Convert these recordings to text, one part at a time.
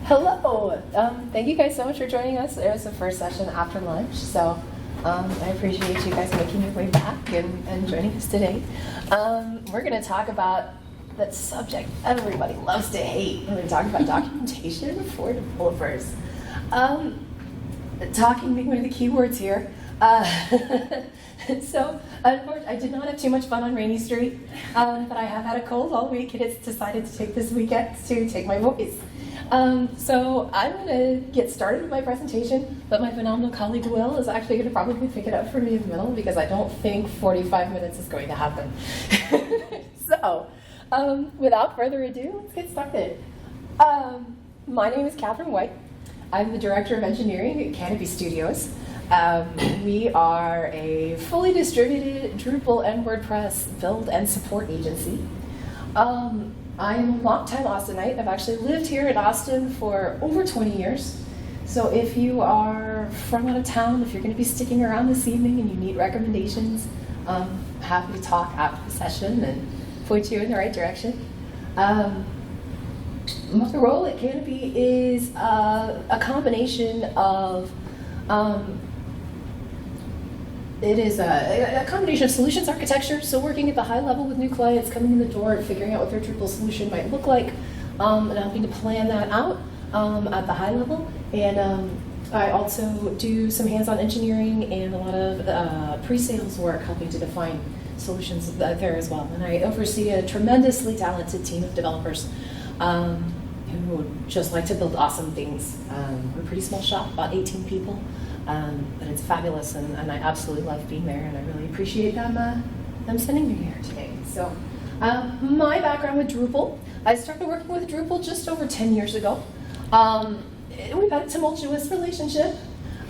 Hello. Thank you guys so much for joining us. It was the first session after lunch, so I appreciate you guys making your way back and joining us today. We're going to talk about that subject everybody loves to hate. We're going to talk about documentation for developers. Talking being one of the key words here. So, unfortunately, I did not have too much fun on Rainy Street, but I have had a cold all week, and it's decided to take this weekend to take my voice. So I'm going to get started with my presentation, but my phenomenal colleague Will is actually going to probably pick it up for me in the middle because I don't think 45 minutes is going to happen. So, without further ado, let's get started. My name is Katherine White. I'm the Director of Engineering at Canopy Studios. We are a fully distributed Drupal and WordPress build and support agency. I'm a longtime Austinite. I've actually lived here in Austin for over 20 years. So if you are from out of town, if you're going to be sticking around this evening and you need recommendations, I'm happy to talk after the session and point you in the right direction. My role at Canopy is a combination of it is a combination of solutions architecture, so working at the high level with new clients, coming in the door and figuring out what their Drupal solution might look like, and helping to plan that out at the high level. And I also do some hands-on engineering and a lot of pre-sales work, helping to define solutions there as well. And I oversee a tremendously talented team of developers who just like to build awesome things. We're a pretty small shop, about 18 people. But it's fabulous, and I absolutely love being there, and I really appreciate them sending me here today. So, my background with Drupal, I started working with Drupal just over 10 years ago. We've had a tumultuous relationship.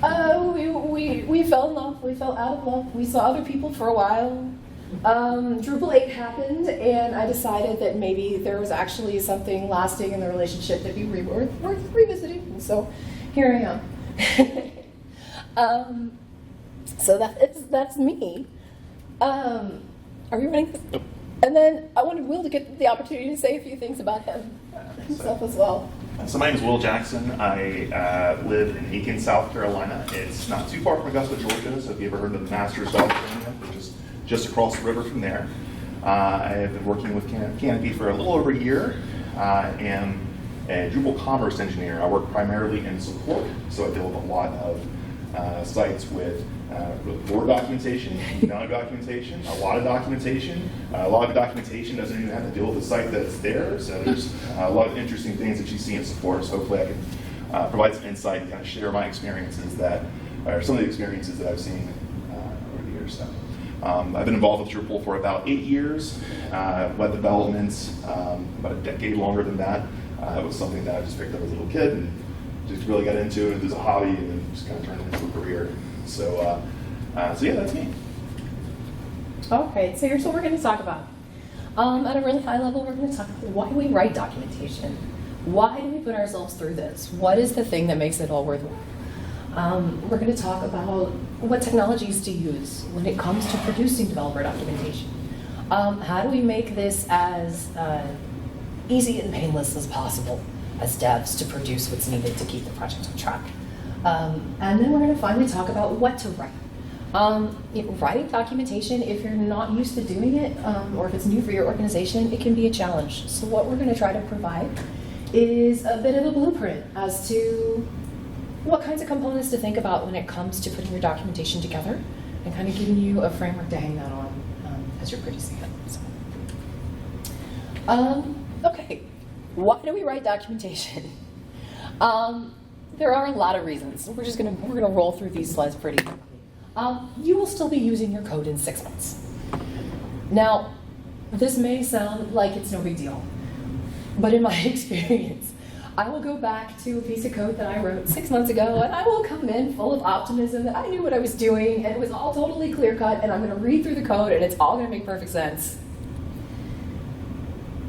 We fell in love, we fell out of love, we saw other people for a while. Drupal 8 happened, and I decided that maybe there was actually something lasting in the relationship that would be worth revisiting, and so here I am. So that's me. Are we running this? Nope. And then I wanted Will to get the opportunity to say a few things about himself as well. So my name is Will Jackson. I live in Aiken, South Carolina. It's not too far from Augusta, Georgia, so if you ever heard of the Masters Golf Tournament, which is just across the river from there. I have been working with Canopy for a little over a year. I am a Drupal commerce engineer. I work primarily in support, so I deal with a lot of sites with Word documentation, no documentation, a lot of documentation. A lot of documentation doesn't even have to deal with the site that's there, so there's a lot of interesting things that you see in support. So hopefully I can provide some insight and kind of share my experiences or some of the experiences that I've seen over the years. So, I've been involved with Drupal for about 8 years, web development, about a decade longer than that. It was something that I just picked up as a little kid and just really got into it as a hobby, and then just kind of turned it into a career. So, yeah, that's me. Okay, so here's what we're going to talk about. At a really high level, we're going to talk about why we write documentation. Why do we put ourselves through this? What is the thing that makes it all worthwhile? We're going to talk about what technologies to use when it comes to producing developer documentation. How do we make this as easy and painless as possible as devs to produce what's needed to keep the project on track? And then we're going to finally talk about what to write. Writing documentation, if you're not used to doing it, or if it's new for your organization, it can be a challenge. So what we're going to try to provide is a bit of a blueprint as to what kinds of components to think about when it comes to putting your documentation together, and kind of giving you a framework to hang that on as you're producing it. So. Okay, why do we write documentation? There are a lot of reasons. We're gonna roll through these slides pretty quickly. You will still be using your code in 6 months. Now, this may sound like it's no big deal, but in my experience, I will go back to a piece of code that I wrote 6 months ago, and I will come in full of optimism that I knew what I was doing, and it was all totally clear-cut, and I'm going to read through the code, and it's all going to make perfect sense.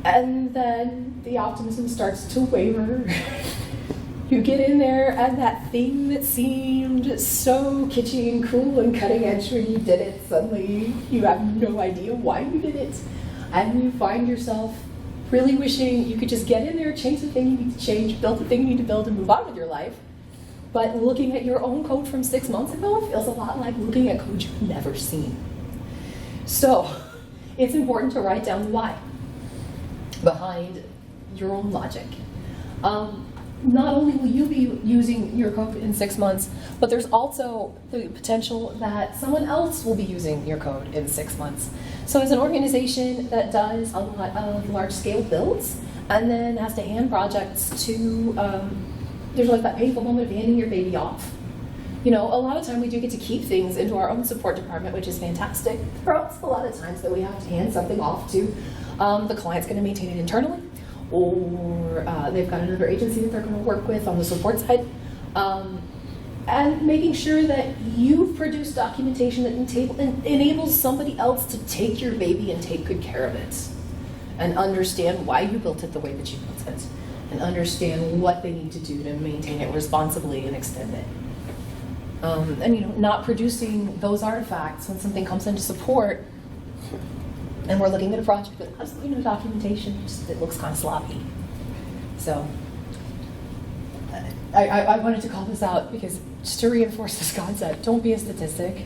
And then the optimism starts to waver. You get in there, and that thing that seemed so kitschy and cool and cutting edge when you did it, suddenly you have no idea why you did it. And you find yourself really wishing you could just get in there, change the thing you need to change, build the thing you need to build, and move on with your life. But looking at your own code from 6 months ago feels a lot like looking at code you've never seen. So it's important to write down the why behind your own logic. Not only will you be using your code in 6 months, but there's also the potential that someone else will be using your code in 6 months. So as an organization that does a lot of large-scale builds and then has to hand projects to, there's like that painful moment of handing your baby off. You know, a lot of time we do get to keep things into our own support department, which is fantastic. There are also a lot of times that we have to hand something off to the client's going to maintain it internally, or they've got another agency that they're going to work with on the support side. And making sure that you've produced documentation that enables somebody else to take your baby and take good care of it, and understand why you built it the way that you built it, and understand what they need to do to maintain it responsibly and extend it. And you know, not producing those artifacts when something comes into support and we're looking at a project with absolutely no documentation, just it looks kind of sloppy. So I wanted to call this out because just to reinforce this concept, don't be a statistic.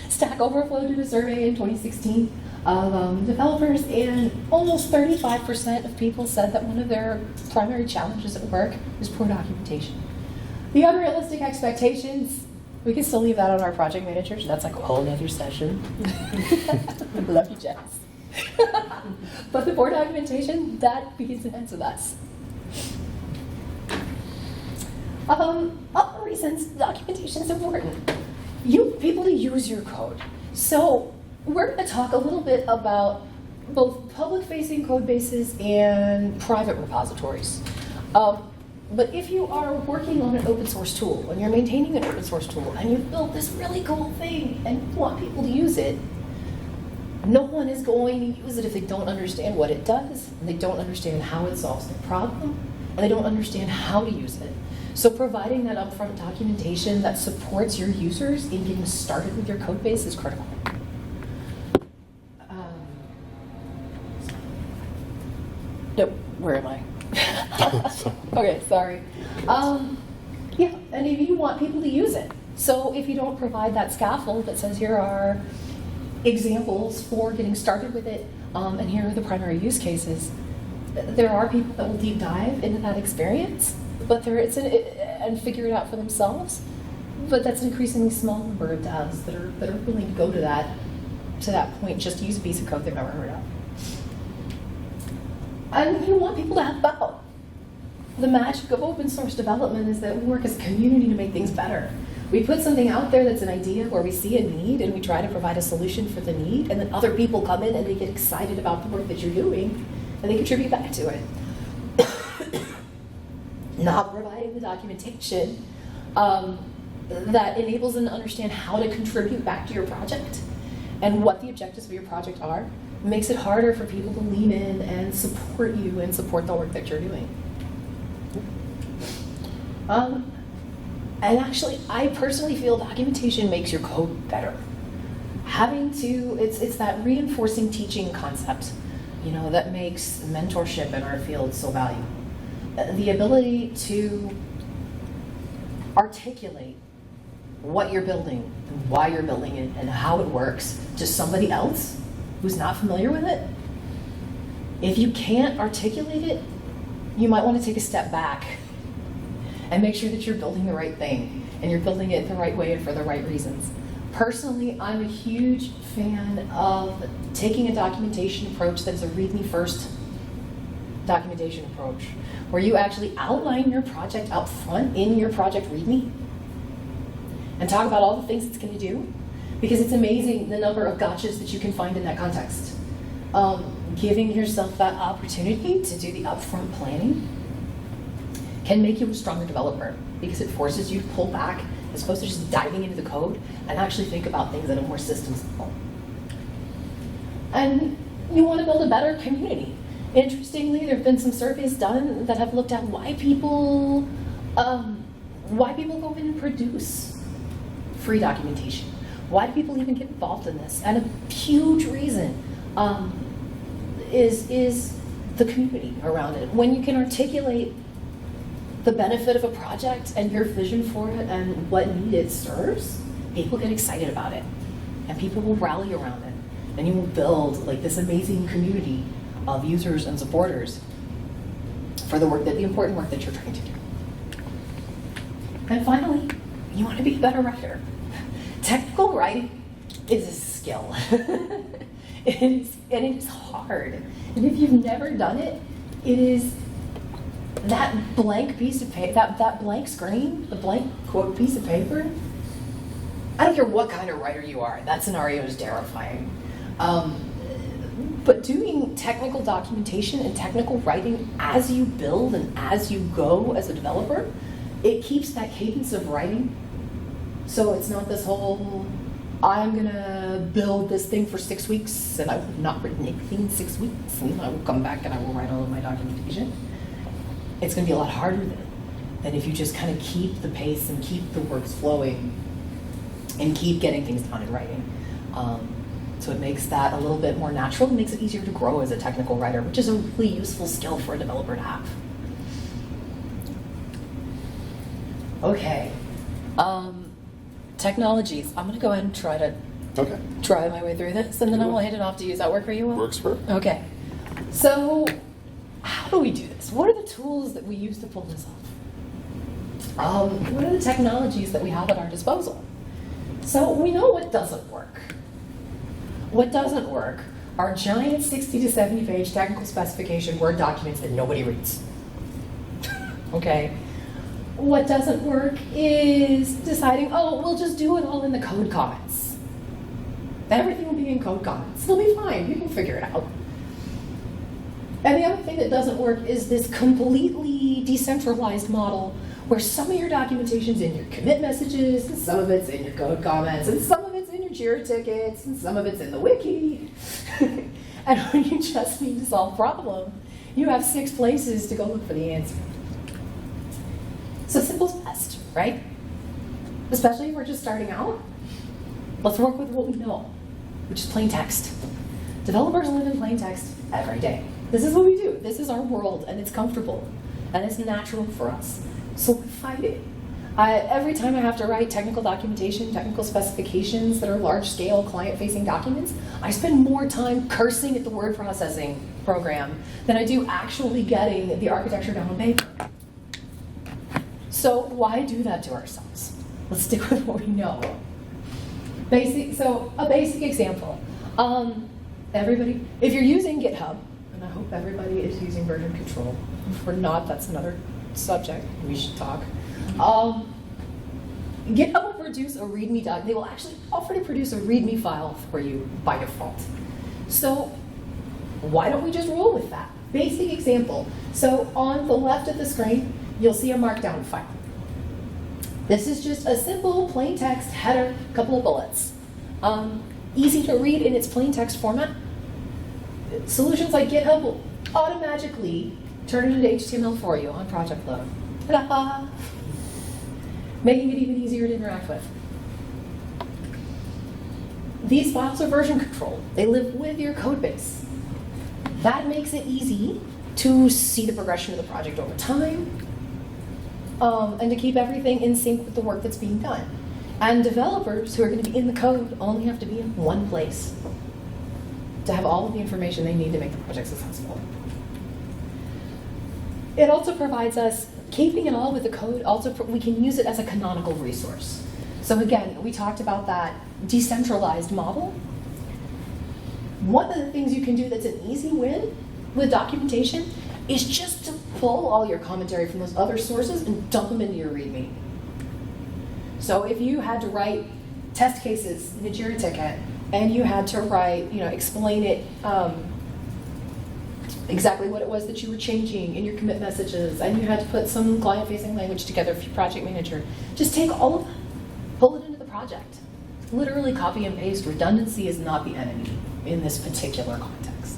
Stack Overflow did a survey in 2016 of developers, and almost 35% of people said that one of their primary challenges at work is poor documentation. The unrealistic expectations, we can still leave that on our project managers. That's like a whole other session. I love you, Jess. But the poor documentation, that begins and ends with us. Other reasons documentation is important. You want people to use your code. So we're going to talk a little bit about both public-facing code bases and private repositories. But if you are working on an open source tool, and you're maintaining an open source tool, and you've built this really cool thing, and you want people to use it, no one is going to use it if they don't understand what it does, and they don't understand how it solves the problem, and they don't understand how to use it. So providing that upfront documentation that supports your users in getting started with your code base is critical. Nope, where am I? Okay, sorry. Yeah, and if you want people to use it. So if you don't provide that scaffold that says here are examples for getting started with it, and here are the primary use cases, there are people that will deep dive into that experience, but and figure it out for themselves. But that's an increasingly small number of devs that are willing to go to that point just to use a piece of code they've never heard of. And you want people to have both. The magic of open source development is that we work as a community to make things better. We put something out there that's an idea where we see a need and we try to provide a solution for the need, and then other people come in and they get excited about the work that you're doing and they contribute back to it. Not providing the documentation that enables them to understand how to contribute back to your project and what the objectives of your project are makes it harder for people to lean in and support you and support the work that you're doing. And actually, I personally feel documentation makes your code better. It's that reinforcing teaching concept, you know, that makes mentorship in our field so valuable. The ability to articulate what you're building, and why you're building it, and how it works to somebody else who's not familiar with it. If you can't articulate it, you might want to take a step back and make sure that you're building the right thing and you're building it the right way and for the right reasons. Personally, I'm a huge fan of taking a documentation approach that is a README first documentation approach, where you actually outline your project up front in your project README and talk about all the things it's going to do, because it's amazing the number of gotchas that you can find in that context. Giving yourself that opportunity to do the upfront planning can make you a stronger developer, because it forces you to pull back as opposed to just diving into the code and actually think about things at a more systems level. And you want to build a better community. Interestingly, there have been some surveys done that have looked at why people go in and produce free documentation. Why do people even get involved in this? And a huge reason is the community around it. When you can articulate the benefit of a project and your vision for it and what need it serves, people get excited about it, and people will rally around it, and you will build like this amazing community of users and supporters for the important work that you're trying to do. And finally, you want to be a better writer. Technical writing is a skill. And it is hard. And if you've never done it, it is that blank piece of paper, that blank screen, the blank quote piece of paper. I don't care what kind of writer you are, that scenario is terrifying. But doing technical documentation and technical writing as you build and as you go as a developer, it keeps that cadence of writing. So it's not this whole, I'm gonna build this thing for 6 weeks and I have not written anything in 6 weeks, and I will come back and I will write all of my documentation. It's gonna be a lot harder than if you just kind of keep the pace and keep the works flowing and keep getting things done in writing. So it makes that a little bit more natural. It makes it easier to grow as a technical writer, which is a really useful skill for a developer to have. Okay. Technologies. I'm going to go ahead and try my way through this, and then I will hand it off to you. Does that work for you? Will? Works for. Okay. So how do we do this? What are the tools that we use to pull this off? What are the technologies that we have at our disposal? So we know what doesn't work. What doesn't work are giant 60 to 70 page technical specification Word documents that nobody reads. Okay? What doesn't work is deciding, oh, we'll just do it all in the code comments. Everything will be in code comments. It'll be fine. You can figure it out. And the other thing that doesn't work is this completely decentralized model where some of your documentation's in your commit messages, and some of it's in your code comments, and some of it's in your Jira tickets, and some of it's in the wiki. And when you just need to solve a problem, you have 6 places to go look for the answer. So simple's best, right? Especially if we're just starting out. Let's work with what we know, which is plain text. Developers live in plain text every day. This is what we do. This is our world, and it's comfortable, and it's natural for us. So we fight it. Every time I have to write technical documentation, technical specifications that are large-scale client-facing documents, I spend more time cursing at the word processing program than I do actually getting the architecture down on paper. So why do that to ourselves? Let's stick with what we know. So a basic example. Everybody, if you're using GitHub, and I hope everybody is using version control. If we're not, that's another subject we should talk. GitHub will produce a README doc. They will actually offer to produce a README file for you by default. So why don't we just roll with that? Basic example. So on the left of the screen, you'll see a Markdown file. This is just a simple plain text header, couple of bullets. Easy to read in its plain text format. Solutions like GitHub will automatically turn it into HTML for you on project load. Ta-da! Making it even easier to interact with. These files are version controlled. They live with your code base. That makes it easy to see the progression of the project over time, and to keep everything in sync with the work that's being done. And developers who are going to be in the code only have to be in one place to have all of the information they need to make the project successful. It also provides us, keeping it all with the code, we can use it as a canonical resource. So again, we talked about that decentralized model. One of the things you can do that's an easy win with documentation is just to pull all your commentary from those other sources and dump them into your README. So if you had to write test cases in a Jira ticket, and you had to write, explain it, exactly what it was that you were changing in your commit messages, and you had to put some client-facing language together for your project manager, just take all of that, pull it into the project. Literally copy and paste. Redundancy is not the enemy in this particular context.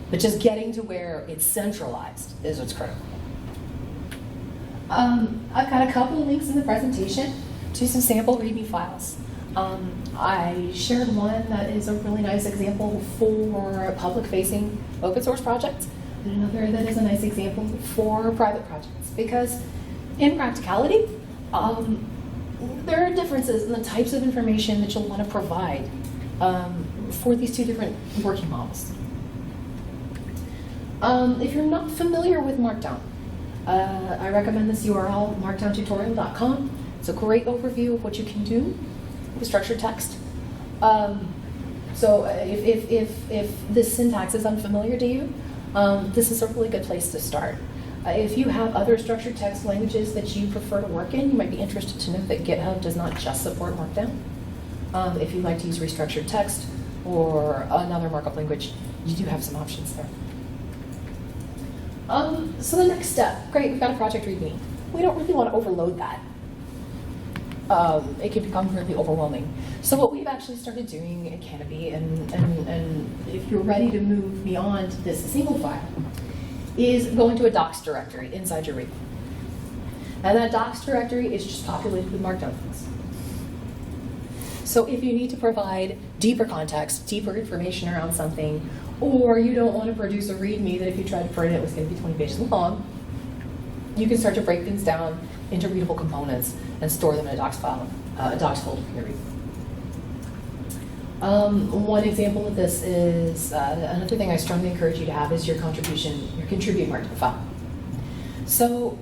But just getting to where it's centralized is what's critical. I've got a couple of links in the presentation to some sample README files. I shared one that is a really nice example for public-facing open source projects, and another that is a nice example for private projects. Because in practicality, there are differences in the types of information that you'll want to provide for these two different working models. If you're not familiar with Markdown, I recommend this URL, markdowntutorial.com. It's a great overview of what you can do with structured text. So if this syntax is unfamiliar to you, this is a really good place to start. If you have other structured text languages that you prefer to work in, you might be interested to know that GitHub does not just support Markdown. If you'd like to use restructured text or another markup language, you do have some options there. So the next step, great, we've got a project README. We don't really want to overload that. It can become really overwhelming. So what we've actually started doing at Canopy, and if you're ready to move beyond this single file, is go into a docs directory inside your repo. And that docs directory is just populated with Markdown things. So if you need to provide deeper context, deeper information around something, or you don't want to produce a README that if you tried to print it was going to be 20 pages long, you can start to break things down into readable components and store them in a docs file, a docs folder in your README. One example of this is, another thing I strongly encourage you to have is your contribute Markdown file. So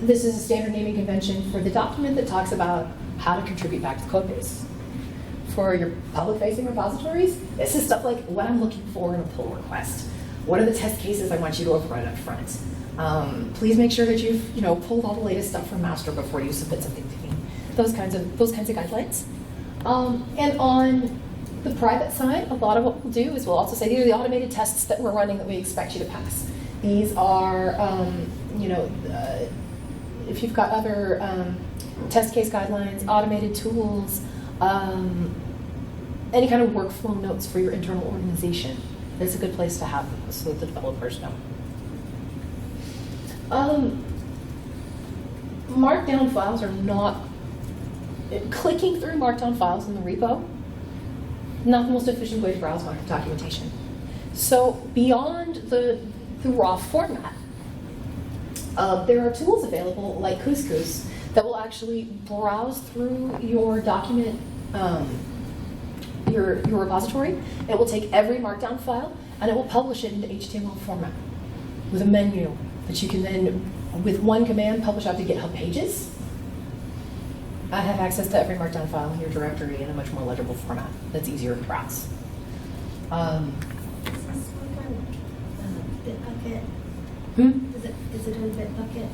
this is a standard naming convention for the document that talks about how to contribute back to the codebase. For your public-facing repositories, this is stuff like what I'm looking for in a pull request. What are the test cases I want you to override up front? Please make sure that you've pulled all the latest stuff from master before you submit something to me. Those kinds of guidelines. And on the private side, a lot of what we'll do is we'll also say these are the automated tests that we're running that we expect you to pass. These are, if you've got other test case guidelines, automated tools, any kind of workflow notes for your internal organization. It's a good place to have those so that the developers know. Markdown files are not, clicking through Markdown files in the repo, not the most efficient way to browse Markdown documentation. So beyond the raw format, there are tools available like Couscous that will actually browse through your document, your repository. It will take every Markdown file and it will publish it into HTML format with a menu that you can then, with one command, publish out to GitHub pages. I have access to every Markdown file in your directory in a much more legible format that's easier to browse. Is this work on Bitbucket? Is it on Bitbucket?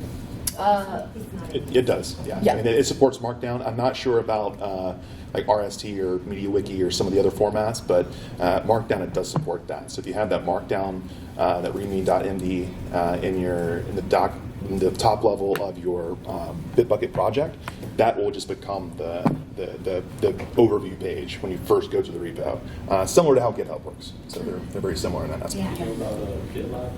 It does, yeah. Yeah. I mean, it supports Markdown. I'm not sure about like RST or MediaWiki or some of the other formats, but Markdown, it does support that. So if you have that Markdown, that readme.md in the top level of your Bitbucket project, that will just become the overview page when you first go to the repo. Similar to how GitHub works. So they're very similar in that aspect. Yeah. Do you know about GitLab?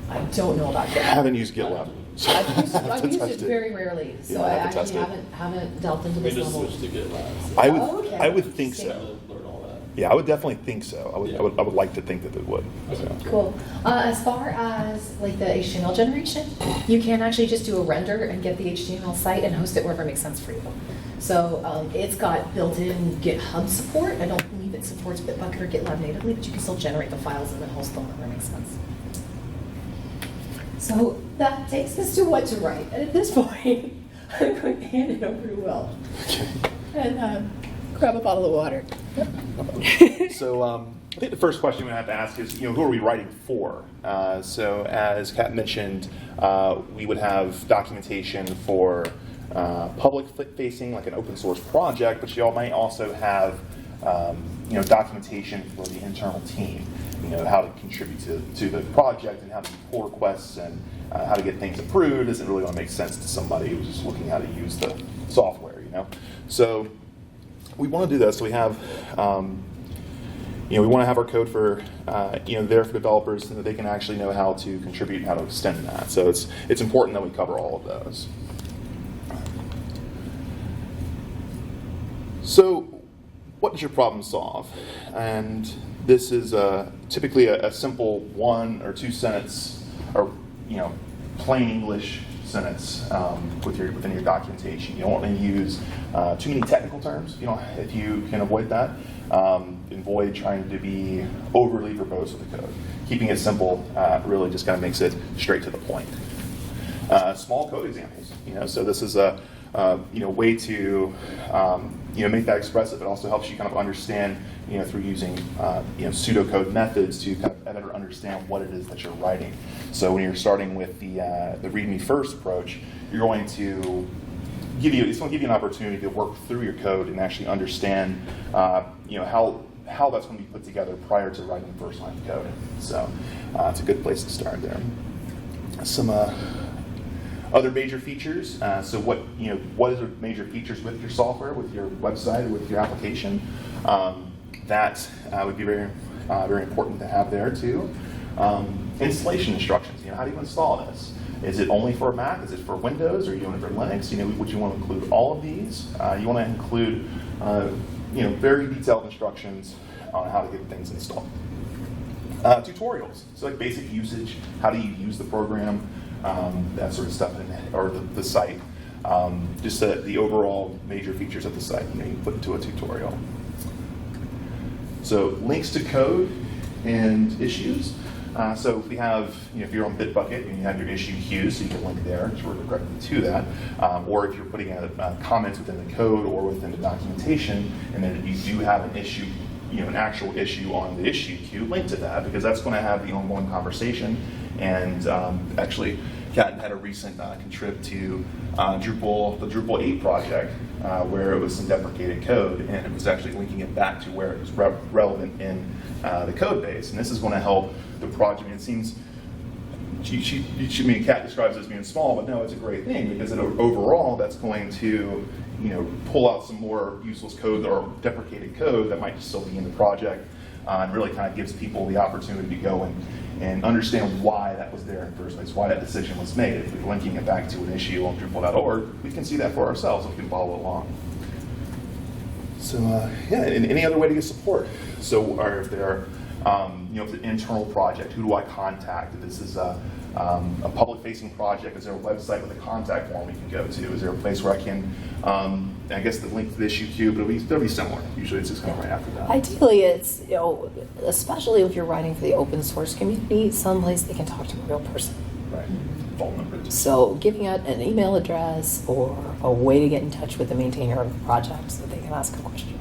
I don't know about I GitHub. haven't used GitLab. So I've used it test very rarely, so Yeah, I I have to actually test it. haven't delved into We this just level. switched to GitLab. I Oh, okay. would think So so. learn all that. Yeah, I would definitely think so. I would like to think that it would. So. Cool. As far as like the HTML generation, you can actually just do a render and get the HTML site and host it wherever makes sense for you. So it's got built-in GitHub support. I don't believe it supports Bitbucket or GitLab natively, but you can still generate the files and then host them wherever makes sense. So that takes us to what to write. And at this point, I'm going to hand it over to Will and grab a bottle of water. So I think the first question we have to ask is, who are we writing for? So as Kat mentioned, we would have documentation for public-facing, like an open source project, but you might also have documentation for the internal team. How to contribute to the project and how to pull requests and how to get things approved. Doesn't really want to make sense to somebody who's just looking how to use the software. So we want to do this. So we have, we want to have our code for, there for developers so that they can actually know how to contribute and how to extend that. So it's important that we cover all of those. So, what does your problem solve? And this is typically a simple 1 or 2 sentence, or plain English sentence within your documentation. You don't want to use too many technical terms. If you can avoid that, avoid trying to be overly verbose with the code. Keeping it simple really just kind of makes it straight to the point. Small code examples. So this is a way to make that expressive. It also helps you kind of understand through using pseudocode methods to kind of better understand what it is that you're writing. So when you're starting with the README first approach, you're going to give you an opportunity to work through your code and actually understand how that's going to be put together prior to writing the first line of code. So it's a good place to start there. Some other major features. So what is the major features with your software, with your website, or with your application? That would be very important to have there too. Installation instructions. How do you install this? Is it only for Mac? Is it for Windows? Are you doing it for Linux? Would you want to include all of these? You want to include very detailed instructions on how to get things installed. Tutorials. So like basic usage. How do you use the program? That sort of stuff, or the site. Just the overall major features of the site. You can put into a tutorial. So links to code and issues. So if we have, if you're on Bitbucket and you have your issue queue, so you can link there directly to that. Or if you're putting comments within the code or within the documentation, and then you do have an issue, an actual issue on the issue queue, link to that, because that's going to have the ongoing conversation. And actually, Kat had a recent contrib to the Drupal 8 project, where it was some deprecated code, and it was actually linking it back to where it was relevant in the code base. And this is going to help the project. It seems, Kat describes it as being small, but no, it's a great thing, because overall that's going to pull out some more useless code or deprecated code that might still be in the project, and really kind of gives people the opportunity to go and understand why that was there in the first place, why that decision was made. If we're linking it back to an issue on Drupal.org, we can see that for ourselves, we can follow along. So and any other way to get support. So if there are, if it's an internal project, who do I contact? If this is a public-facing project, is there a website with a contact form we can go to? Is there a place where I can, I guess the link to the issue queue, but it'll be similar. Usually it's just kind of right after that. Ideally, it's, especially if you're writing for the open source community, someplace they can talk to a real person. Right. Phone numbers. So giving out an email address or a way to get in touch with the maintainer of the project so that they can ask a question.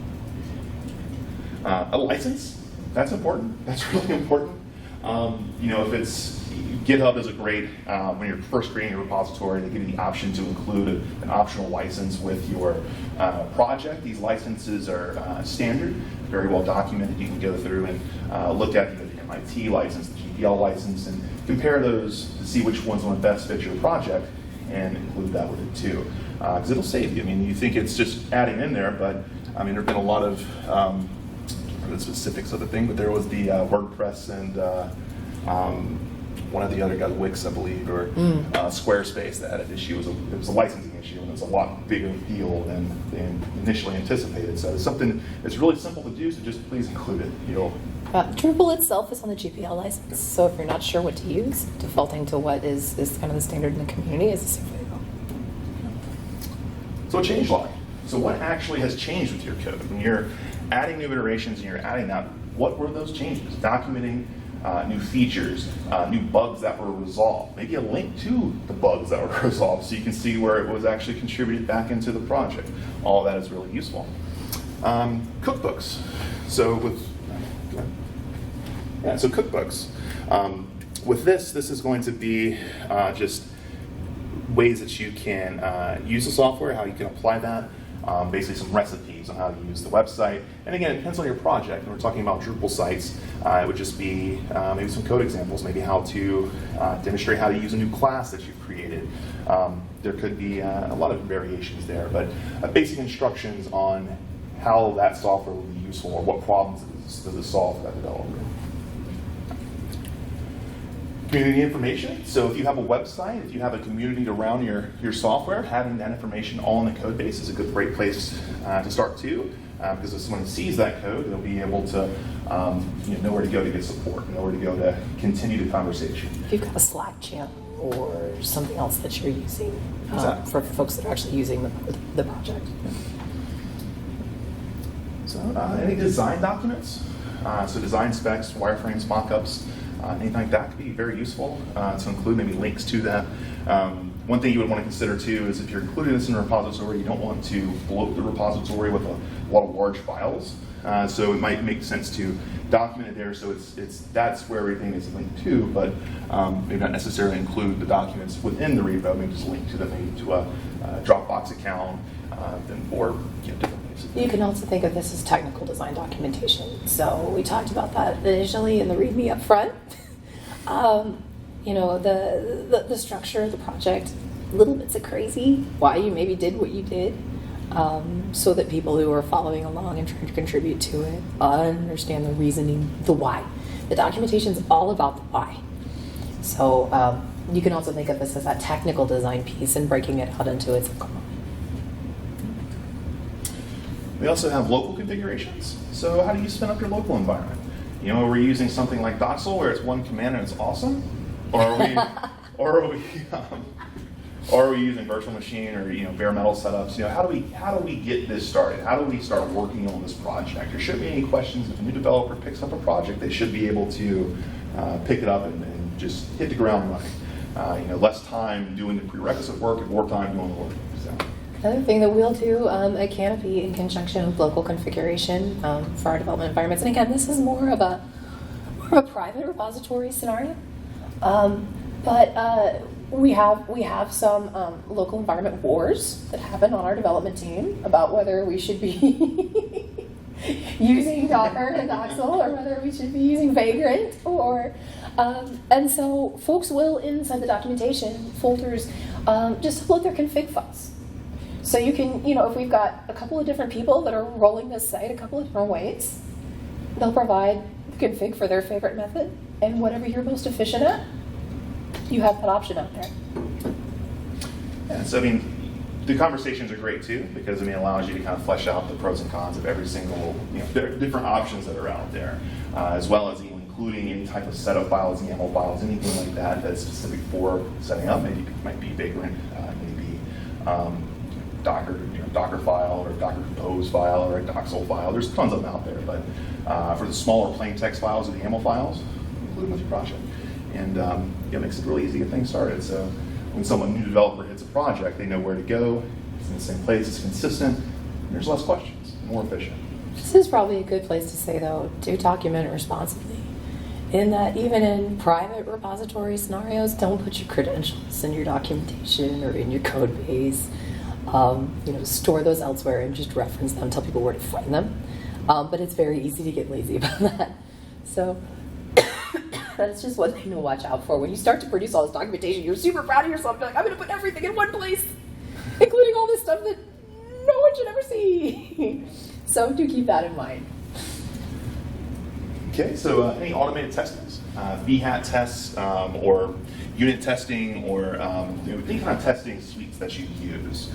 A license, that's important. That's really important. If it's, GitHub is a great, when you're first creating a repository, they give you the option to include an optional license with your project. These licenses are standard, very well documented. You can go through and look at the MIT license, the GPL license, and compare those to see which ones will best fit your project and include that with it too. Because it'll save you. You think it's just adding in there, but there have been a lot of, the specifics of the thing, but there was the WordPress and one of the other guys, Wix, I believe, or Squarespace, that had an issue. It was a licensing issue, and it was a lot bigger deal than they initially anticipated. So it's something that's really simple to do, so just please include it. Drupal itself is on the GPL license, so if you're not sure what to use, defaulting to what is kind of the standard in the community is a safe way to go. So changelog. So what actually has changed with your code? When you're adding new iterations and you're adding that, what were those changes? Documenting new features, new bugs that were resolved, maybe a link to the bugs that were resolved so you can see where it was actually contributed back into the project. All of that is really useful. Cookbooks. So cookbooks. With this is going to be just ways that you can use the software, how you can apply that. Basically some recipes on how to use the website. And again, it depends on your project. When we're talking about Drupal sites, it would just be maybe some code examples, maybe how to demonstrate how to use a new class that you've created. There could be a lot of variations there, but basic instructions on how that software will be useful or what problems does it solve for that developer. Community information. So if you have a website, if you have a community around your software, having that information all in the code base is a great place to start too. Because if someone sees that code, they'll be able to know where to go to get support, know where to go to continue the conversation. If you've got a Slack channel or something else that you're using Exactly. for folks that are actually using the project. So any design documents, so design specs, wireframes, mock-ups, anything like that could be very useful to include, maybe links to that. One thing you would want to consider too is if you're including this in a repository, you don't want to bloat the repository with a lot of large files. So it might make sense to document it there so that's where everything is linked to, but maybe not necessarily include the documents within the repo, maybe just link to them maybe to a Dropbox account or different places. You can also think of this as technical design documentation. So we talked about that initially in the README up front. The structure of the project, little bits of crazy, why you maybe did what you did, so that people who are following along and trying to contribute to it understand the reasoning, the why. The documentation is all about the why. So you can also think of this as that technical design piece and breaking it out into its component. We also have local configurations. So how do you spin up your local environment? Are we using something like Doxel where it's one command and it's awesome? Or are we using virtual machine or bare metal setups? How do we get this started? How do we start working on this project? There shouldn't be any questions. If a new developer picks up a project, they should be able to pick it up and just hit the ground running. Less time doing the prerequisite work and more time doing the work. So. Another thing that we'll do at Canopy in conjunction with local configuration for our development environments, and again, this is more of a private repository scenario, but we have some local environment wars that happen on our development team about whether we should be using Docker and Doxel or whether we should be using Vagrant or and so folks will inside the documentation folders just upload their config files. So you can, if we've got a couple of different people that are rolling this site a couple of different ways, they'll provide the config for their favorite method, and whatever you're most efficient at, you have that option out there. Yeah, so the conversations are great too because it allows you to kind of flesh out the pros and cons of every single different options that are out there, as well as including any type of setup files, YAML files, anything like that that's specific for setting up. Maybe it might be Vagrant, maybe Docker file or Docker Compose file or a Doxel file. There's tons of them out there, but for the smaller plain text files or the YAML files, include them with your project. And it makes it really easy to get things started. So when new developer hits a project, they know where to go. It's in the same place. It's consistent. And there's less questions. More efficient. This is probably a good place to say, though, do document it responsibly. In that, even in private repository scenarios, don't put your credentials in your documentation or in your code base. Store those elsewhere and just reference them, tell people where to find them. But it's very easy to get lazy about that. So that's just one thing to watch out for. When you start to produce all this documentation, you're super proud of yourself. You're like, I'm going to put everything in one place, including all this stuff that no one should ever see. So do keep that in mind. Okay, so any automated testings, VHAT tests, or unit testing, or any kind of testing suites that you use.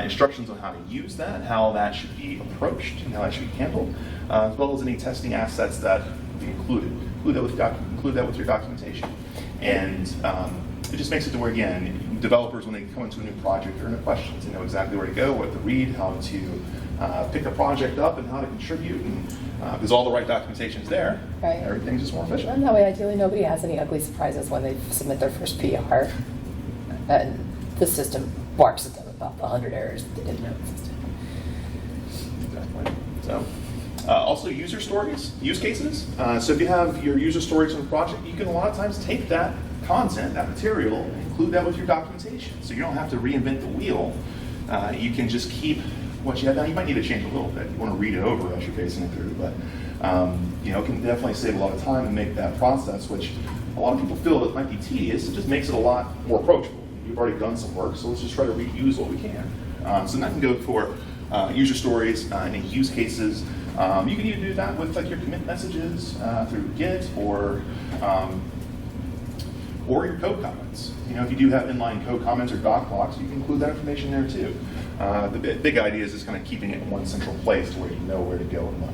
Instructions on how to use that, how that should be approached, and how that should be handled, as well as any testing assets that be included. Include that with your documentation. And it just makes it to where, again, developers, when they come into a new project, there are no questions. They know exactly where to go, what to read, how to pick a project up, and how to contribute. And because all the right documentation's there, Right. everything's just more efficient. And that way, ideally, nobody has any ugly surprises when they submit their first PR. And the system barks at them about the 100 errors that they didn't know existed. Exactly. So, also user stories, use cases. So if you have your user stories on a project, you can a lot of times take that content, that material, and include that with your documentation. So you don't have to reinvent the wheel. You can just keep what you have. Now you might need to change a little bit. You want to read it over as you're facing it through, but it can definitely save a lot of time and make that process, which a lot of people feel it might be tedious. It just makes it a lot more approachable. You've already done some work, so let's just try to reuse what we can. So that can go for user stories, any use cases. You can even do that with like your commit messages through Git or or your code comments. If you do have inline code comments or doc blocks, you can include that information there too. The big idea is just kind of keeping it in one central place to where you know where to go and when.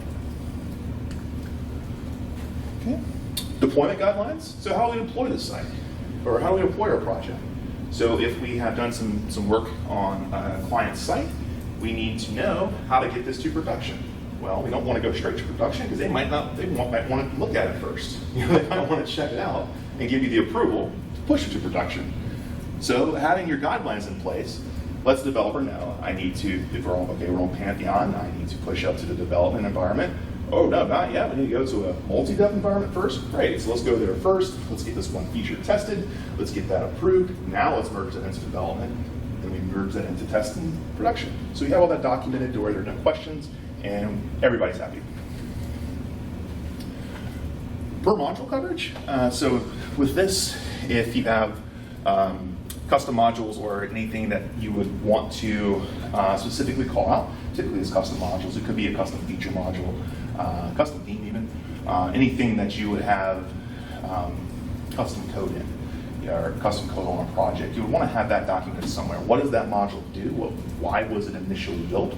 Okay. Deployment guidelines. So how do we deploy this site? Or how do we deploy our project? So if we have done some work on a client's site, we need to know how to get this to production. Well, we don't want to go straight to production because they might want to look at it first. They might want to check it out and give you the approval to push it to production. So having your guidelines in place lets the developer know, I need to, if we're on Pantheon, I need to push up to the development environment. Oh, no, not yet. We need to go to a multi-dev environment first. Great, so let's go there first. Let's get this one feature tested. Let's get that approved. Now let's merge that into development. Then we merge that into test and production. So we have all that documented to where there are no questions and everybody's happy. Per module coverage. So with this, if you have custom modules or anything that you would want to specifically call out, typically it's custom modules. It could be a custom feature module, custom theme even, anything that you would have custom code in, or custom code on a project. You would want to have that documented somewhere. What does that module do? Why was it initially built?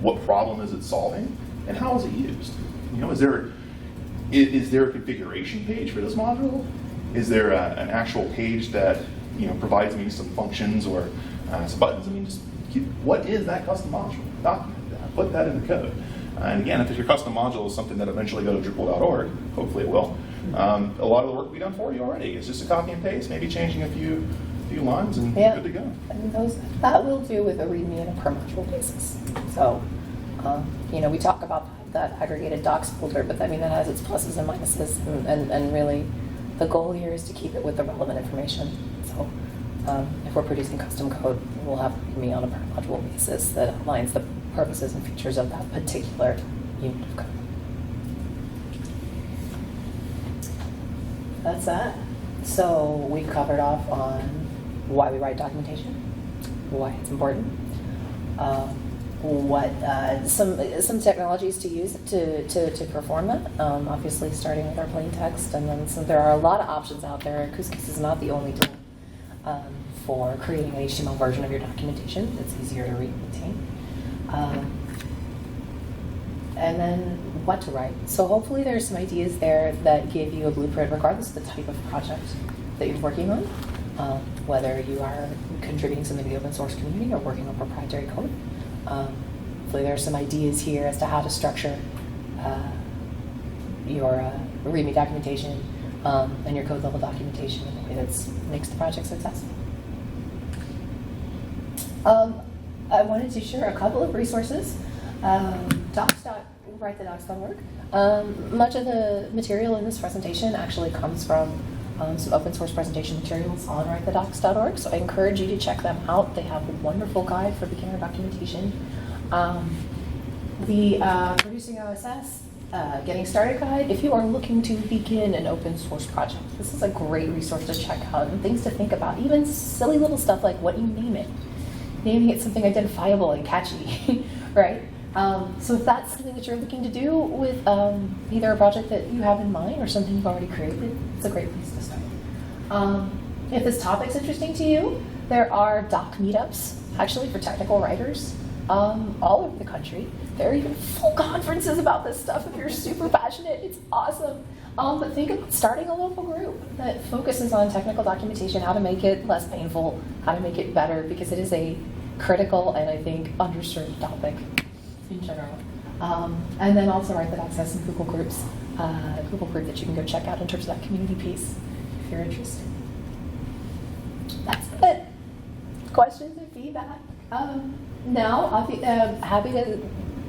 What problem is it solving? And how is it used? Is there a configuration page for this module? Is there an actual page that provides me some functions or some buttons? What is that custom module? Document that. Put that in the code. And again, if your custom module is something that'll eventually go to Drupal.org, hopefully it will, a lot of the work will be done for you already. It's just a copy and paste, maybe changing a few lines and good to go. And that will do with a README on a per module basis. So, we talk about that aggregated docs folder, but that has its pluses and minuses, and really the goal here is to keep it with the relevant information. So if we're producing custom code, we'll have README on a per module basis that outlines the purposes and features of that particular unit of code. That's that. So we've covered off on why we write documentation, why it's important, what some technologies to use to perform that. Obviously, starting with our plain text, and then there are a lot of options out there. Couscous is not the only tool for creating an HTML version of your documentation. It's easier to read and maintain. And then what to write. So hopefully there's some ideas there that give you a blueprint, regardless of the type of project that you're working on, whether you are contributing something to the open source community or working on proprietary code. Hopefully there are some ideas here as to how to structure your README documentation and your code level documentation in a way that makes the project successful. I wanted to share a couple of resources. Writethedocs.org. Much of the material in this presentation actually comes from some open source presentation materials on writethedocs.org, so I encourage you to check them out. They have a wonderful guide for beginner documentation. The Producing OSS Getting Started Guide, if you are looking to begin an open source project, this is a great resource to check out and things to think about, even silly little stuff like what you name it. Naming it something identifiable and catchy, right? So if that's something that you're looking to do with either a project that you have in mind or something you've already created, it's a great place to start. If this topic's interesting to you, there are doc meetups, actually, for technical writers all over the country. There are even full conferences about this stuff if you're super passionate. It's awesome. But think about starting a local group that focuses on technical documentation, how to make it less painful, how to make it better, because it is a critical and I think underserved topic in general. And then also Writethedocs has some Google groups, a Google group that you can go check out in terms of that community piece if you're interested. That's it. Questions and feedback. Now, I'll be happy to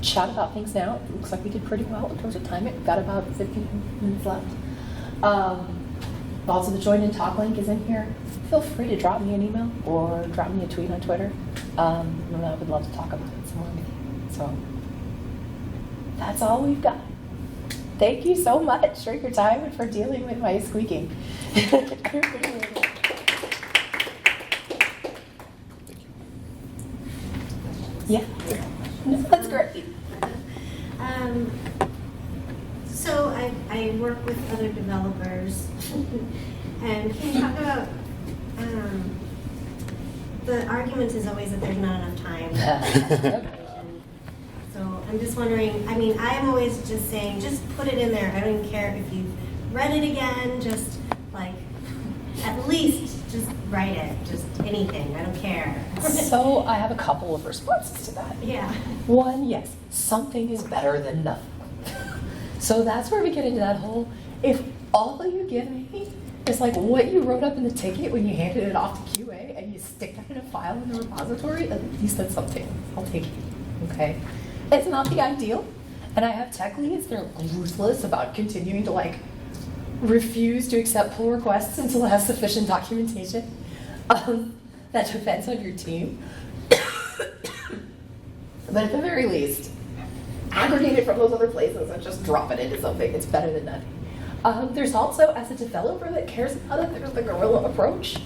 chat about things now. It looks like we did pretty well in terms of time. We've got about 15 minutes left. Also, the Join and Talk link is in here. Feel free to drop me an email or drop me a tweet on Twitter. And I would love to talk about it some more with you. So that's all we've got. Thank you so much for your time and for dealing with my squeaking. Yeah, no, that's great. So I work with other developers, And can you talk about, the argument is always that there's not enough time. So I'm just wondering, I mean, I'm always just saying, just put it in there. I don't even care if you've read it again, just like, at least just write it, just anything, I don't care. So I have a couple of responses to that. Yeah. One, yes, something is better than nothing. So that's where we get into that whole, if all you give me is like what you wrote up in the ticket when you handed it off to QA and you stick that in a file in the repository, at least that's something. I'll take it, okay? It's not the ideal, and I have tech leads that are ruthless about continuing to like refuse to accept pull requests until it has sufficient documentation. That depends on your team. But at the very least, aggregate it from those other places and just drop it into something. It's better than nothing. There's also, as a developer that cares about it, there's the guerrilla approach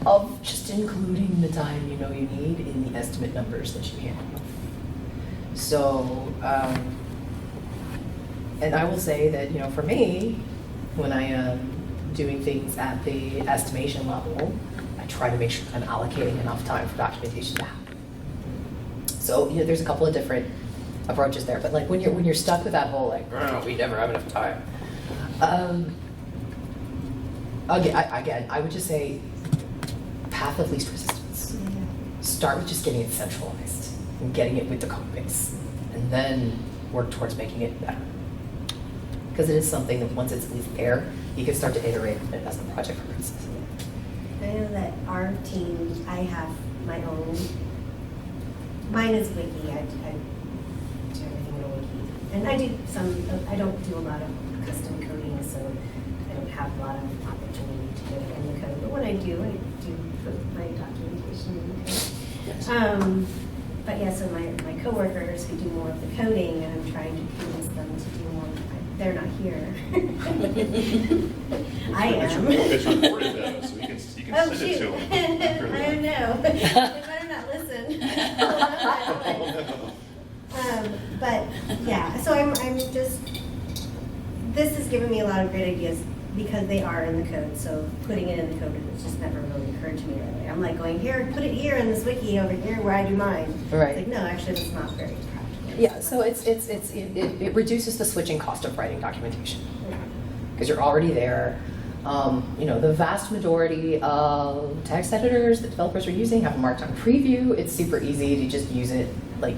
of just including the time you know you need in the estimate numbers that you handle. So, and I will say that, you know, for me, when I am doing things at the estimation level, I try to make sure I'm allocating enough time for documentation to happen. So, you know, there's a couple of different approaches there, but like when you're stuck with that whole like, oh, we never have enough time. Again, I would just say path of least resistance. Yeah. Start with just getting it centralized and getting it with the code base, and then work towards making it better. Because it is something that once it's at least there, you can start to iterate it as the project progresses. I know that our team, I have my own, mine is wiki, I do everything in a wiki. And I do I don't do a lot of custom coding, so I don't have a lot of opportunity to do it in the code. But when I do put my documentation in the code. But yeah, so my coworkers who do more of the coding, and I'm trying to convince them to do more. They're not here. I am. It's recorded though, so you can Oh, send it shoot. to them. I don't know. They better not listen. But yeah, so I'm just, this has given me a lot of great ideas because they are in the code. So putting it in the code has just never really occurred to me right away. I'm like going here, put it here in this wiki over here where I do mine. Right. It's like, no, actually that's not very practical. Yeah, so it reduces the switching cost of writing documentation because you're already there. You know, the vast majority of text editors that developers are using have a Markdown preview. It's super easy to just use it, like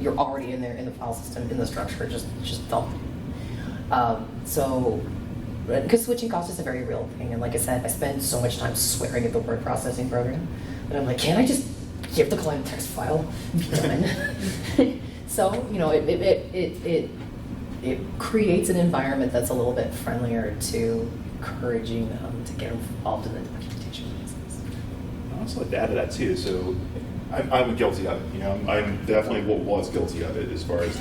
you're already in there in the file system, in the structure, just dump it. So, because switching cost is a very real thing, and like I said, I spend so much time swearing at the word processing program, and I'm like, can't I just give the client a text file and be done? So, you know, it creates an environment that's a little bit friendlier to encouraging them to get involved in the documentation process. I also like to add to that too. So I'm guilty of it. You know, I'm definitely was guilty of it as far as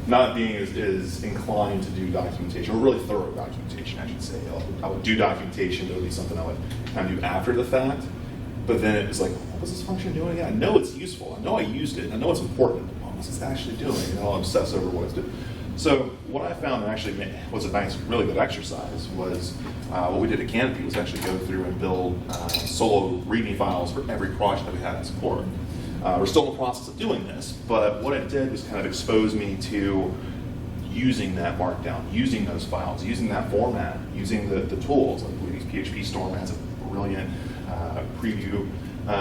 not being as inclined to do documentation, or really thorough documentation, I should say. I would do documentation, but it would be something I would kind of do after the fact. But then it was like, what was this function doing again? I know it's useful. I know I used it. I know it's important. What was this actually doing? And I'll obsess over what it's doing. So what I found that actually was a nice, really good exercise was what we did at Canopy was actually go through and build solo README files for every project that we had in support. We're still in the process of doing this, but what it did was kind of expose me to using that Markdown, using those files, using that format, using the tools. Like we use PHP Storm has a brilliant preview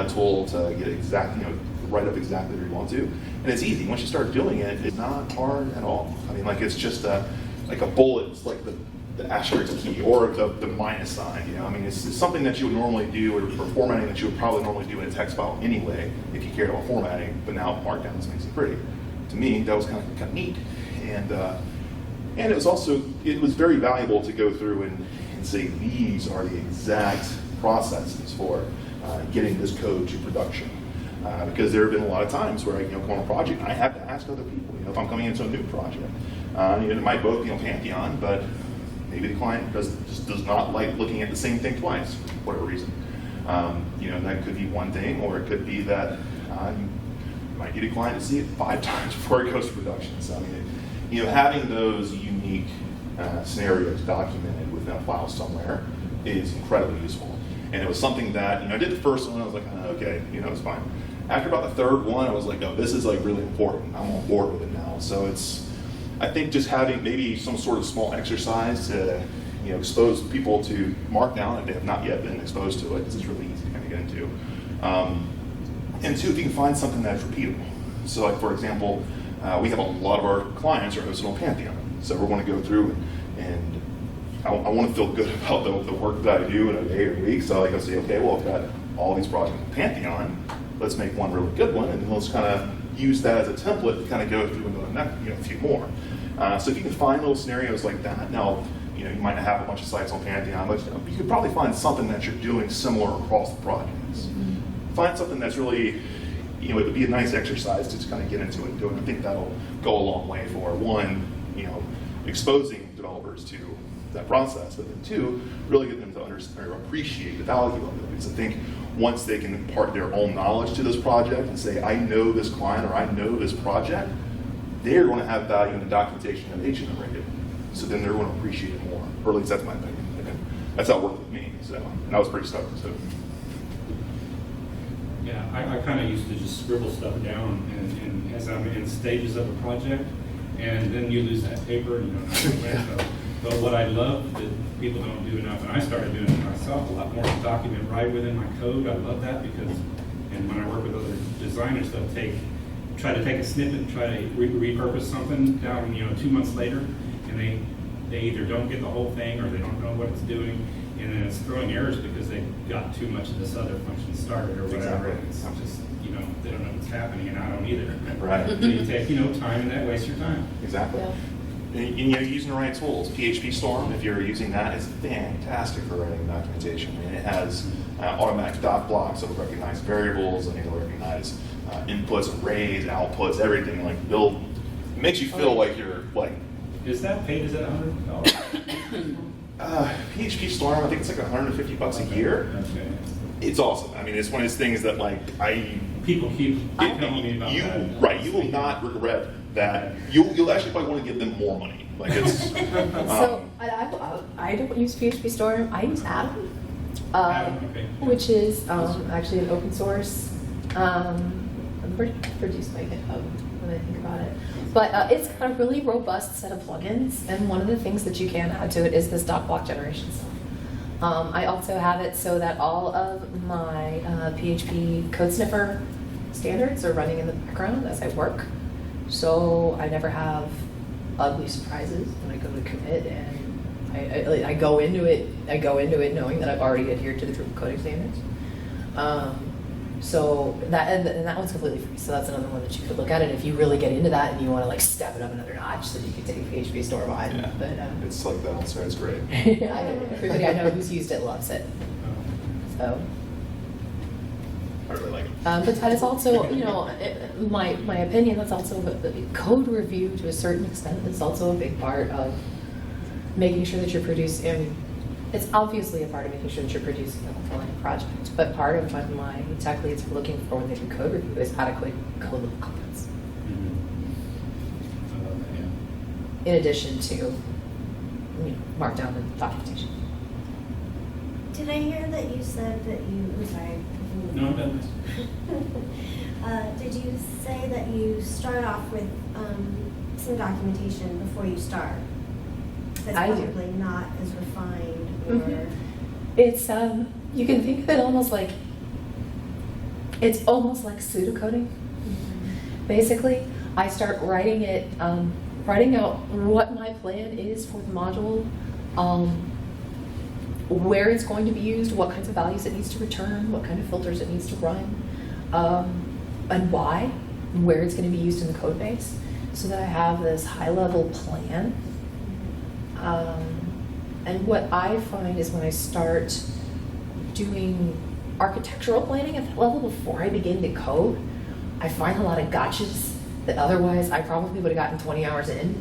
tool to get exactly, write up exactly where you want to. And it's easy. Once you start doing it, it's not hard at all. I mean, like it's just like a bullet, it's like the asterisk key or the minus sign. I mean, it's something that you would normally do, or formatting that you would probably normally do in a text file anyway, if you cared about formatting. But now Markdown makes it pretty. To me, that was kind of neat. And it was also, it was very valuable to go through and say these are the exact processes for getting this code to production. Because there have been a lot of times where I go on a project and I have to ask other people, if I'm coming into a new project. It might both be on Pantheon, but maybe the client just does not like looking at the same thing twice for whatever reason. That could be one thing, or it could be that you might get a client to see it 5 times before it goes to production. So, having those unique scenarios documented with within a file somewhere is incredibly useful. And it was something that, I did the first one, I was like, okay, it's fine. After about the third one, I was like, oh, this is like really important. I'm on board with it now. So I think just having maybe some sort of small exercise to, expose people to Markdown if they have not yet been exposed to it, because it's really easy to kind of get into. And two, if you can find something that's repeatable. So like, for example, we have a lot of our clients are hosted on Pantheon. So we're going to go through and I want to feel good about the work that I do in a day or a week. So I go say, okay, well, I've got all these projects on Pantheon. Let's make one really good one, and then let's kind of use that as a template to kind of go through and go to the next, a few more. So if you can find little scenarios like that, now, you might not have a bunch of sites on Pantheon, but you could probably find something that you're doing similar across the projects. Mm-hmm. Find something that's really, it would be a nice exercise to just kind of get into it and do it. I think that'll go a long way for one, exposing developers to that process, but then two, really get them to understand or appreciate the value of it. Because I think once they can impart their own knowledge to this project and say, I know this client or I know this project, they're going to have value in the documentation that they generated. So then they're going to appreciate it more. Or at least that's my opinion. And that's how it worked with me. So, and I was pretty stoked. So. Yeah, I kind of used to just scribble stuff down and as I'm in stages of a project, and then you lose that paper, But what I love that people don't do enough, and I started doing it myself a lot more, is document right within my code. I love that because, and when I work with other designers, they'll try to take a snippet and try to repurpose something down, 2 months later, and they either don't get the whole thing or they don't know what it's doing, and then it's throwing errors because they got too much of this other function started or whatever. Exactly. It's just, they don't know what's happening, and I don't either. Right. So you take, time, and that wastes your time. Exactly. Yeah. And you're using the right tools. PHP Storm, if you're using that, is fantastic for writing documentation. It has automatic doc blocks that will recognize variables, and it'll recognize inputs, arrays, outputs, everything. Like build, it makes you feel like you're like. Is that paid? Is that $100? PHP Storm, I think it's like $150 a year. Okay. It's awesome. I mean, it's one of those things that People keep telling me about that. Right, you will not regret that. You'll actually probably want to give them more money. Like it's. So I don't use PHP Storm. I use Atom, Okay. which is actually an open source. Produced by GitHub when I think about it. But it's got a really robust set of plugins, and one of the things that you can add to it is this doc block generation stuff. I also have it so that all of my PHP code sniffer standards are running in the background as I work. So I never have ugly surprises when I go to commit, and I go into it knowing that I've already adhered to the Drupal coding standards. So that and that one's completely free. So that's another one that you could look at. And if you really get into that and you want to like step it up another notch, then you could take PHP Storm on. Yeah. But It's like that, so it's great. everybody I know who's used it loves it. So. I really like it. But that is also, my opinion, that's also code review to a certain extent is also a big part of making sure that you're producing. It's obviously a part of making sure that you're producing a fulfilling project, but part of what my tech leads are looking for when they do code review is adequate code level comments. I love that, yeah. In addition to, Markdown and documentation. Did I hear that you said that I'm sorry. No, I'm done. Did you say that you start off with some documentation before you start? That's I do. probably not as refined or. Mhm. It's you can think of it almost like pseudocoding. Basically, I start writing out what my plan is for the module, where it's going to be used, what kinds of values it needs to return, what kind of filters it needs to run, and why, and where it's going to be used in the code base, so that I have this high-level plan. And what I find is when I start doing architectural planning at that level before I begin to code, I find a lot of gotchas that otherwise I probably would have gotten 20 hours in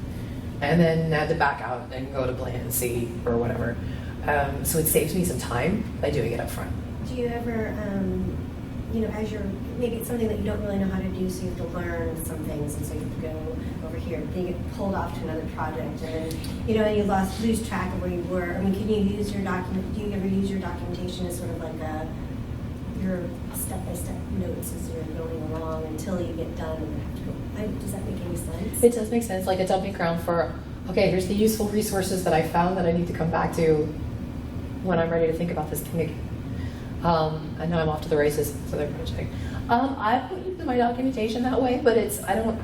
and then had to back out and go to plan C or whatever. So it saves me some time by doing it up front. Do you ever you know, as you're, maybe it's something that you don't really know how to do, so you have to learn some things, and so you have to go over here, then you get pulled off to another project, and then, you know, and you lose track of where you were. I mean, can you use your document, do you ever use your documentation as sort of like your step-by-step notes as you're going along until you get done and have to go, does that make any sense? It does make sense, like a dumping ground for, okay, here's the useful resources that I found that I need to come back to when I'm ready to think about this thing again. I know I'm off to the races with other project. I put into my documentation that way, but it's, I don't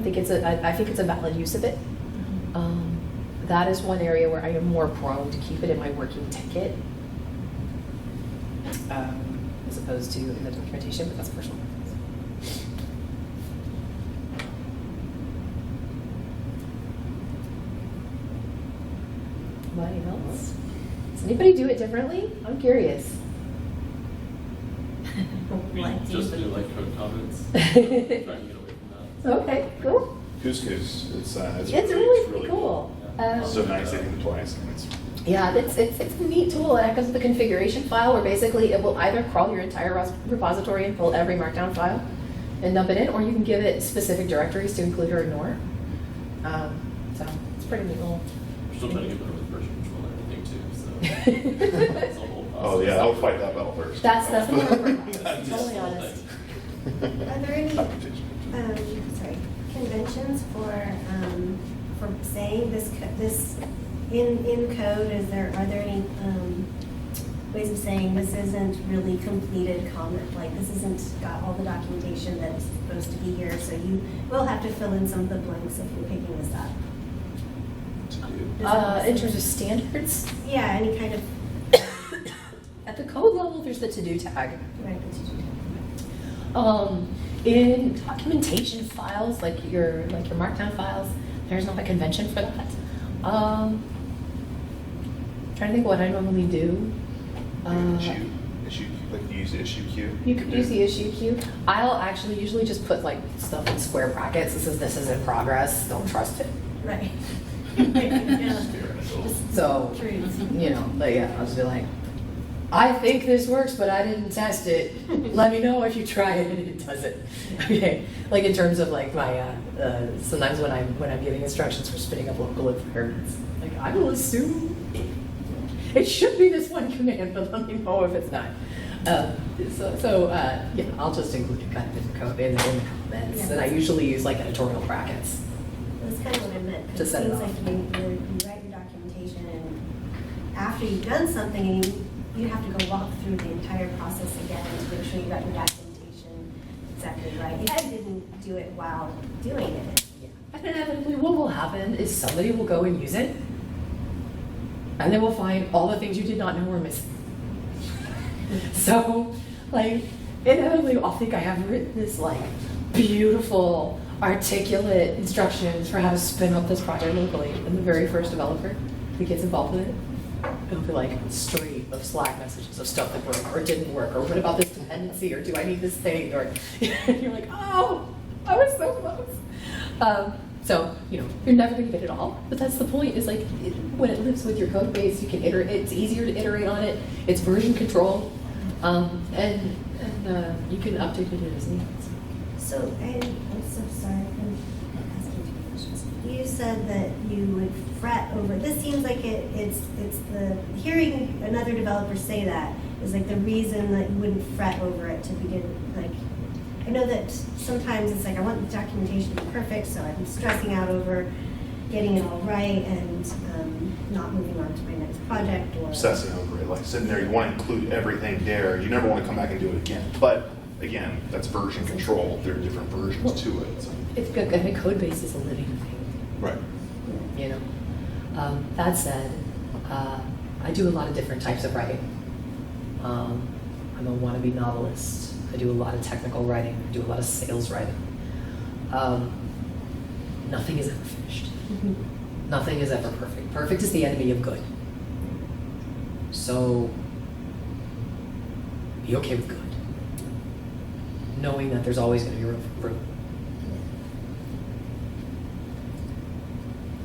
think it's I think it's a valid use of it. That is one area where I am more prone to keep it in my working ticket, as opposed to in the documentation, but that's personal preference. Anybody else? Does anybody do it differently? I'm curious. We What do just you- do like code comments. Trying to get away from that. Okay, cool. Who's It's It's really cool. so nice they can deploy assignments. Yeah, it's a neat tool. It comes with the configuration file where basically it will either crawl your entire repository and pull every Markdown file and dump it in, or you can give it specific directories to include or ignore. So it's pretty neat little. We're still trying to get better with version control and everything too, so. It's a whole process. Oh yeah, I'll fight that battle first. That's the more important. That's Totally the whole honest. thing. Are there any, Documentation. sorry, conventions for saying this in code? Are there any ways of saying this isn't really completed comment, like this isn't got all the documentation that's supposed to be here, so you will have to fill in some of the blanks if you're picking this up? In terms of standards, Yeah, any kind of, at the code level, there's the to-do tag. right, that you do. In documentation files, like your Markdown files, there's not a convention for that. Trying to think what I normally do. Issue, like you use the issue queue. You could use the issue queue. I'll actually usually just put like stuff in square brackets. This is in progress. Don't trust it. Right. Yeah. So, Truths. you know, but yeah, I'll just be like, I think this works, but I didn't test it. Let me know if you try it and it doesn't. Okay, like in terms of like my sometimes when I'm giving instructions for spinning up local environments, like I will assume it should be this one command, but let me know if it's not. Yeah, I'll just include it kind of in the code in the comments, Yeah. and I usually use like editorial brackets. That's kind of what I meant, To because it set it seems off. like you write your documentation, and after you've done something, you have to go walk through the entire process again to make sure you got your documentation exactly right. If you didn't do it while doing it. And inevitably, what will happen is somebody will go and use it, and they will find all the things you did not know were missing. So, like, inevitably, I'll think I have written this, like, beautiful, articulate instructions for how to spin up this project locally, and the very first developer who gets involved with it, it'll be like a stream of Slack messages of stuff that worked or didn't work, or what about this dependency, or do I need this thing, or you're like, oh, I was so close. So, you know, you're never going to get it all, but that's the point, is like, when it lives with your code base, you can iterate, it's easier to iterate on it, it's version control, and you can update it as needed. So, and I'm so sorry, I'm asking too many questions. You said that you would fret over, this seems like it's the, hearing another developer say that is like the reason that you wouldn't fret over it to begin, like, I know that sometimes it's like, I want the documentation to be perfect, so I'm stressing out over getting it all right and not moving on to my next project, or. Obsessing over it, like sitting there, you want to include everything there. You never want to come back and do it again. But again, that's version control. There are different versions to it. So. It's good, I mean, code base is a living thing. Right. You know, that said, I do a lot of different types of writing. I'm a wannabe novelist. I do a lot of technical writing. I do a lot of sales writing. Nothing is ever finished. Nothing is ever perfect. Perfect is the enemy of good. So be okay with good, knowing that there's always going to be room for improvement.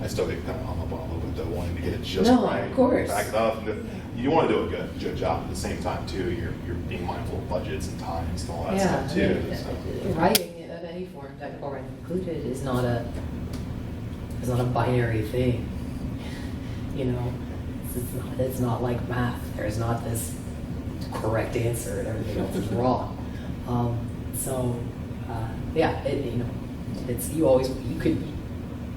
I still get kind of hung up on a little bit though, wanting to get it just No, right. of course. Back it up. You want to do a good job at the same time too. You're being mindful of budgets and times and all that Yeah, stuff I too. mean, so. writing of any form, technical writing included, is not a binary thing. You know, it's not like math. There's not this correct answer and everything else is wrong. Yeah, you could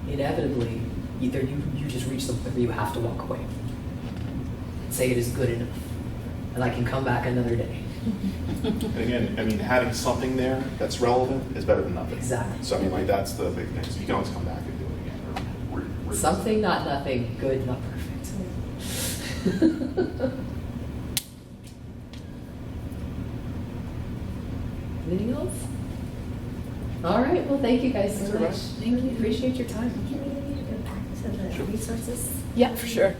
inevitably either you just reach something or you have to walk away. Say it is good enough, and I can come back another day. And again, I mean, having something there that's relevant is better than nothing. Exactly. So I mean, like that's the big thing. So you can always come back and do it again. Or Something, not nothing, good, not perfect. Anything else? All right, well, thank you guys so much. Thank you, appreciate your time. Can we go back to the resources? Yeah, for sure.